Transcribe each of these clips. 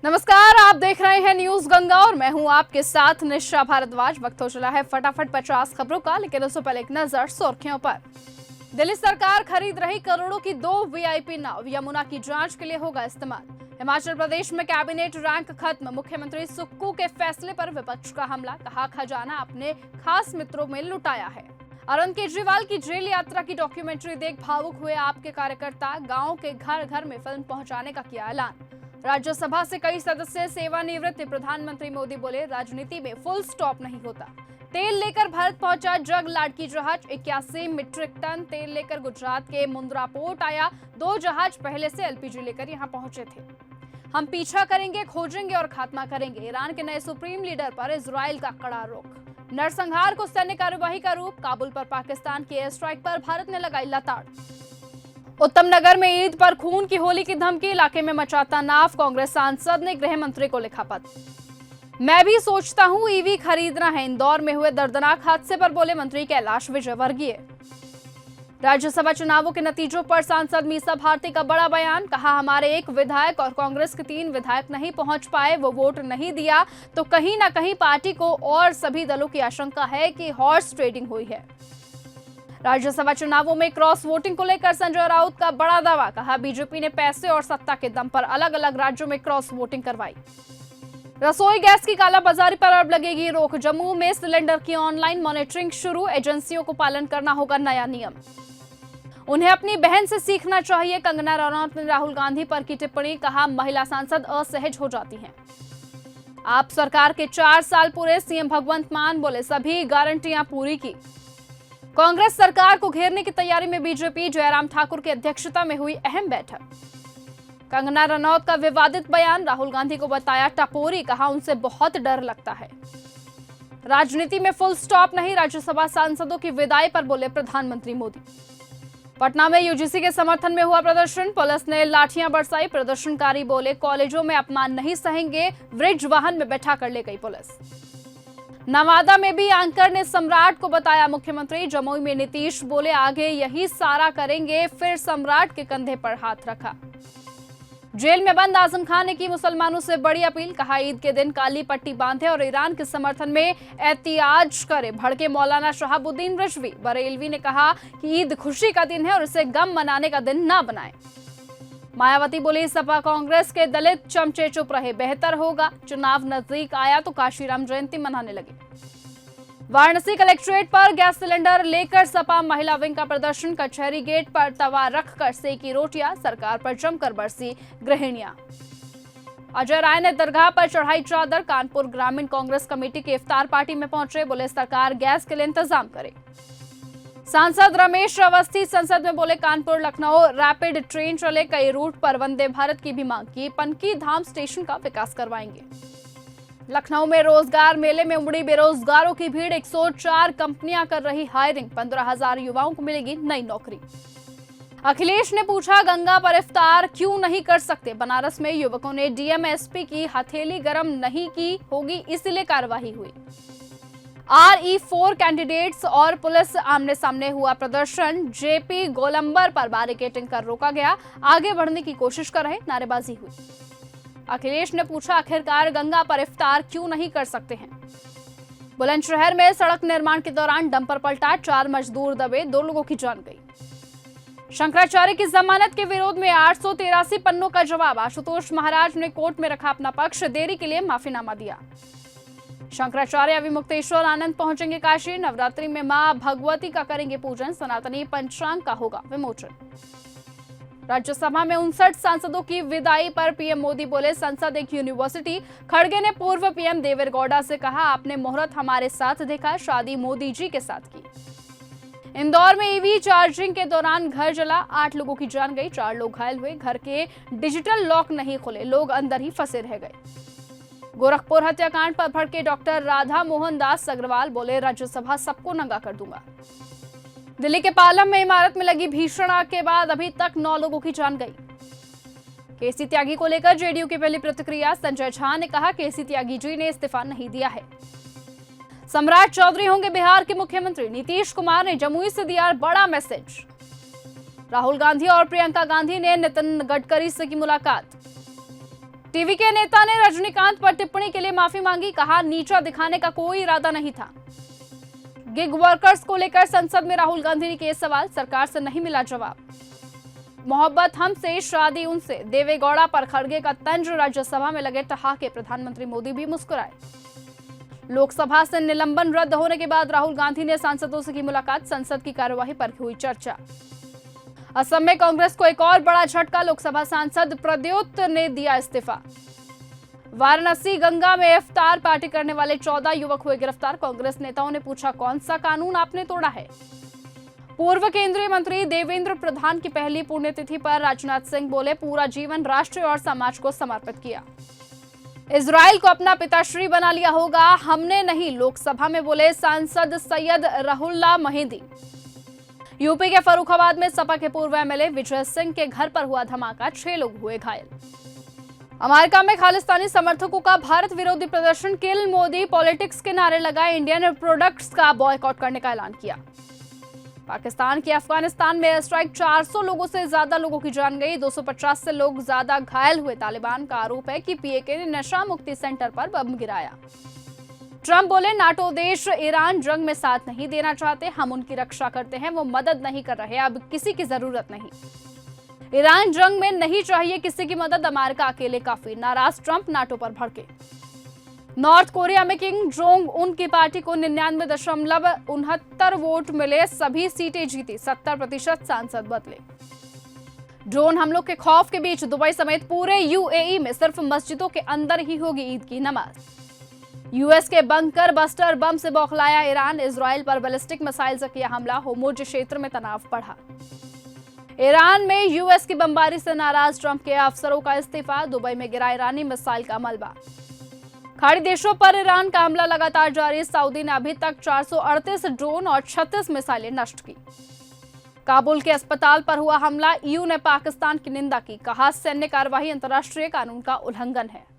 नमस्कार, आप देख रहे हैं न्यूज गंगा और मैं हूं आपके साथ निशा भारद्वाज। वक्त हो चला है फटाफट 50 खबरों का, लेकिन उससे पहले एक नजर सुर्खियों पर। दिल्ली सरकार खरीद रही करोड़ों की 2 वीआईपी नाव, यमुना की जांच के लिए होगा इस्तेमाल। हिमाचल प्रदेश में कैबिनेट रैंक खत्म, मुख्यमंत्री सुक्खू के फैसले पर विपक्ष का हमला, कहा खजाना अपने खास मित्रों में लुटाया है। अरुण केजरीवाल की जेल यात्रा की डॉक्यूमेंट्री देख भावुक हुए आप के कार्यकर्ता, गाँव के घर घर में फिल्म पहुंचाने का किया ऐलान। राज्यसभा से कई सदस्य सेवानिवृत्त, प्रधानमंत्री मोदी बोले राजनीति में फुल स्टॉप नहीं होता। तेल लेकर भारत पहुंचा जग लाडकी जहाज, 81 मीट्रिक टन तेल लेकर गुजरात के मुंद्रा पोर्ट आया। 2 जहाज पहले से एलपीजी लेकर यहां पहुंचे थे। हम पीछा करेंगे, खोजेंगे और खात्मा करेंगे, ईरान के नए सुप्रीम लीडर पर इजराइल का कड़ा रुख। नरसंहार को सैन्य कार्यवाही का रूप, काबुल पर पाकिस्तान की एयर स्ट्राइक पर भारत ने लगाई लताड़। उत्तम नगर में ईद पर खून की होली की धमकी, इलाके में मचा तनाव, कांग्रेस सांसद ने गृह मंत्री को लिखा पत्र। मैं भी सोचता हूं ईवी खरीदना है, इंदौर में हुए दर्दनाक हादसे पर बोले मंत्री कैलाश विजयवर्गीय। राज्यसभा चुनावों के नतीजों पर सांसद मीसा भारती का बड़ा बयान, कहा हमारे एक विधायक और कांग्रेस के 3 विधायक नहीं पहुंच पाए, वो वोट नहीं दिया तो कहीं ना कहीं पार्टी को और सभी दलों की आशंका है कि हॉर्स ट्रेडिंग हुई है। राज्यसभा चुनावों में क्रॉस वोटिंग को लेकर संजय राउत का बड़ा दावा, कहा बीजेपी ने पैसे और सत्ता के दम पर अलग अलग राज्यों में क्रॉस वोटिंग करवाई। रसोई गैस की कालाबाजारी पर अब लगेगी रोक, जम्मू में सिलेंडर की ऑनलाइन मॉनिटरिंग शुरू, एजेंसियों को पालन करना होगा नया नियम। उन्हें अपनी बहन से सीखना चाहिए, कंगना रनौत ने राहुल गांधी पर की टिप्पणी, कहा महिला सांसद असहज हो जाती हैं। आप सरकार के 4 साल पूरे, सीएम भगवंत मान बोले सभी गारंटियां पूरी की। कांग्रेस सरकार को घेरने की तैयारी में बीजेपी, जयराम ठाकुर की अध्यक्षता में हुई अहम बैठक। कंगना रनौत का विवादित बयान, राहुल गांधी को बताया टपोरी, कहा उनसे बहुत डर लगता है। राजनीति में फुल स्टॉप नहीं, राज्यसभा सांसदों की विदाई पर बोले प्रधानमंत्री मोदी। पटना में यूजीसी के समर्थन में हुआ प्रदर्शन, पुलिस ने लाठियां बरसाई, प्रदर्शनकारी बोले कॉलेजों में अपमान नहीं सहेंगे, ब्रिज वाहन में बैठा कर ले गई पुलिस। नवादा में भी एंकर ने सम्राट को बताया मुख्यमंत्री, जमुई में नीतीश बोले आगे यही सारा करेंगे, फिर सम्राट के कंधे पर हाथ रखा। जेल में बंद आजम खान ने की मुसलमानों से बड़ी अपील, कहा ईद के दिन काली पट्टी बांधे और ईरान के समर्थन में एहतियाज करे, भड़के मौलाना शहाबुद्दीन रिजवी। बरेलवी ने कहा कि ईद खुशी का दिन है और इसे गम मनाने का दिन ना बनाएं। मायावती बोली सपा कांग्रेस के दलित चमचे चुप रहे, बेहतर होगा, चुनाव नजदीक आया तो काशीराम जयंती मनाने लगे। वाराणसी कलेक्ट्रेट पर गैस सिलेंडर लेकर सपा महिला विंग का प्रदर्शन, कचहरी गेट पर तवा रखकर सेकी रोटियां, सरकार पर जमकर बरसी गृहिणियां। अजय राय ने दरगाह पर चढ़ाई चादर, कानपुर ग्रामीण कांग्रेस कमेटी के इफ्तार पार्टी में पहुंचे, बोले सरकार गैस के लिए इंतजाम करे। सांसद रमेश अवस्थी संसद में बोले कानपुर लखनऊ रैपिड ट्रेन चले, कई रूट पर वंदे भारत की भी मांग की, पनकी धाम स्टेशन का विकास करवाएंगे। लखनऊ में रोजगार मेले में उमड़ी बेरोजगारों की भीड़, 104 कंपनियां कर रही हायरिंग, 15,000 युवाओं को मिलेगी नई नौकरी। अखिलेश ने पूछा गंगा पर इफ्तार क्यों नहीं कर सकते, बनारस में युवकों ने डीएम एसपी की हथेली गर्म नहीं की होगी, इसलिए कार्रवाई हुई। RE4 कैंडिडेट्स और पुलिस आमने सामने हुआ प्रदर्शन, जेपी गोलंबर पर बैरिकेडिंग कर रोका गया, आगे बढ़ने की कोशिश कर रहे, नारेबाजी हुई। अखिलेश ने पूछा आखिरकार गंगा पर इफ्तार क्यों नहीं कर सकते हैं। बुलंदशहर में सड़क निर्माण के दौरान डंपर पलटा, 4 मजदूर दबे, 2 लोगों की जान गई। शंकराचार्य की जमानत के विरोध में 883 पन्नों का जवाब, आशुतोष महाराज ने कोर्ट में रखा अपना पक्ष, देरी के लिए माफीनामा दिया। शंकराचार्य अविमुक्तेश्वर आनंद पहुंचेंगे काशी, नवरात्रि में मां भगवती का करेंगे पूजन, सनातनी पंचांग का होगा विमोचन। राज्यसभा में 59 सांसदों की विदाई पर पीएम मोदी बोले संसद एक यूनिवर्सिटी। खड़गे ने पूर्व पीएम देवेगौड़ा से कहा आपने मुहूर्त हमारे साथ देखा, शादी मोदी जी के साथ की। इंदौर में ईवी चार्जिंग के दौरान घर जला, 8 लोगों की जान गई, 4 लोग घायल हुए, घर के डिजिटल लॉक नहीं खुले, लोग अंदर ही फंसे रह गए। गोरखपुर हत्याकांड पर भड़के डॉक्टर राधा मोहन दास अग्रवाल, बोले राज्यसभा सबको नंगा कर दूंगा। दिल्ली के पालम में इमारत में लगी भीषण आग के बाद अभी तक 9 लोगों की जान गई। केसी त्यागी को लेकर जेडीयू की पहली प्रतिक्रिया, संजय झा ने कहा केसी त्यागी जी ने इस्तीफा नहीं दिया है। सम्राट चौधरी होंगे बिहार के मुख्यमंत्री, नीतीश कुमार ने जमुई से दिया बड़ा मैसेज। राहुल गांधी और प्रियंका गांधी ने नितिन गडकरी से की मुलाकात। टीवी के नेता ने रजनीकांत पर टिप्पणी के लिए माफी मांगी, कहा नीचा दिखाने का कोई इरादा नहीं था। गिग वर्कर्स को लेकर संसद में राहुल गांधी ने किए सवाल, सरकार से नहीं मिला जवाब। मोहब्बत हमसे शादी उनसे, देवेगौड़ा पर खड़गे का तंज, राज्यसभा में लगे ठहाके, प्रधानमंत्री मोदी भी मुस्कुराए। लोकसभा से निलंबन रद्द होने के बाद राहुल गांधी ने सांसदों से की मुलाकात, संसद की कार्यवाही पर हुई चर्चा। असम में कांग्रेस को एक और बड़ा झटका, लोकसभा सांसद प्रद्योत ने दिया इस्तीफा। वाराणसी गंगा में इफ्तार पार्टी करने वाले 14 युवक हुए गिरफ्तार, कांग्रेस नेताओं ने पूछा कौन सा कानून आपने तोड़ा है। पूर्व केंद्रीय मंत्री देवेंद्र प्रधान की पहली पुण्यतिथि पर राजनाथ सिंह बोले, पूरा जीवन राष्ट्र और समाज को समर्पित किया। इजराइल को अपना पिताश्री बना लिया होगा, हमने नहीं, लोकसभा में बोले सांसद सैयद रहुल्ला महेंदी। यूपी के फर्रुखाबाद में सपा के पूर्व एमएलए विजय सिंह के घर पर हुआ धमाका, 6 लोग हुए घायल। अमेरिका में खालिस्तानी समर्थकों का भारत विरोधी प्रदर्शन, किल मोदी पॉलिटिक्स के नारे लगाए, इंडियन प्रोडक्ट्स का बॉयकॉट करने का ऐलान किया। पाकिस्तान के अफगानिस्तान में एयर स्ट्राइक, 400 लोगों से ज्यादा लोगों की जान गई, 250 से लोग ज्यादा घायल हुए। तालिबान का आरोप है कि पीएके ने नशा मुक्ति सेंटर पर बम गिराया। ट्रंप बोले, नाटो देश ईरान जंग में साथ नहीं देना चाहते, हम उनकी रक्षा करते हैं, वो मदद नहीं कर रहे, अब किसी की जरूरत नहीं। ईरान जंग में नहीं चाहिए किसी की मदद, अमेरिका अकेले काफी, नाराज ट्रंप नाटो पर भड़के। नॉर्थ कोरिया में किम जोंग उन की पार्टी को 99.69 वोट मिले, सभी सीटें जीती, 70% सांसद बदले। ड्रोन हमलों के खौफ के बीच दुबई समेत पूरे यूएई में सिर्फ मस्जिदों के अंदर ही होगी ईद की नमाज। यूएस के बंकर बस्टर बम से बौखलाया ईरान, इजराइल पर बैलिस्टिक मिसाइल से किया हमला, होर्मुज क्षेत्र में तनाव बढ़ा। ईरान में यूएस की बमबारी से नाराज ट्रंप के अफसरों का इस्तीफा, दुबई में गिरा ईरानी मिसाइल का मलबा। खाड़ी देशों पर ईरान का हमला लगातार जारी, सऊदी ने अभी तक 438 ड्रोन और 36 मिसाइलें नष्ट की। काबुल के अस्पताल पर हुआ हमला, ईयू ने पाकिस्तान की निंदा की, कहा सैन्य कार्यवाही अंतर्राष्ट्रीय कानून का उल्लंघन है।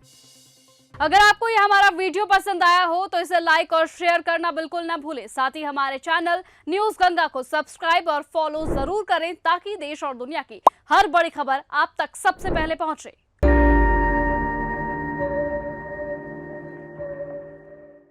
अगर आपको यह हमारा वीडियो पसंद आया हो तो इसे लाइक और शेयर करना बिल्कुल न भूलें। साथ ही हमारे चैनल न्यूज गंगा को सब्सक्राइब और फॉलो जरूर करें ताकि देश और दुनिया की हर बड़ी खबर आप तक सबसे पहले पहुंचे।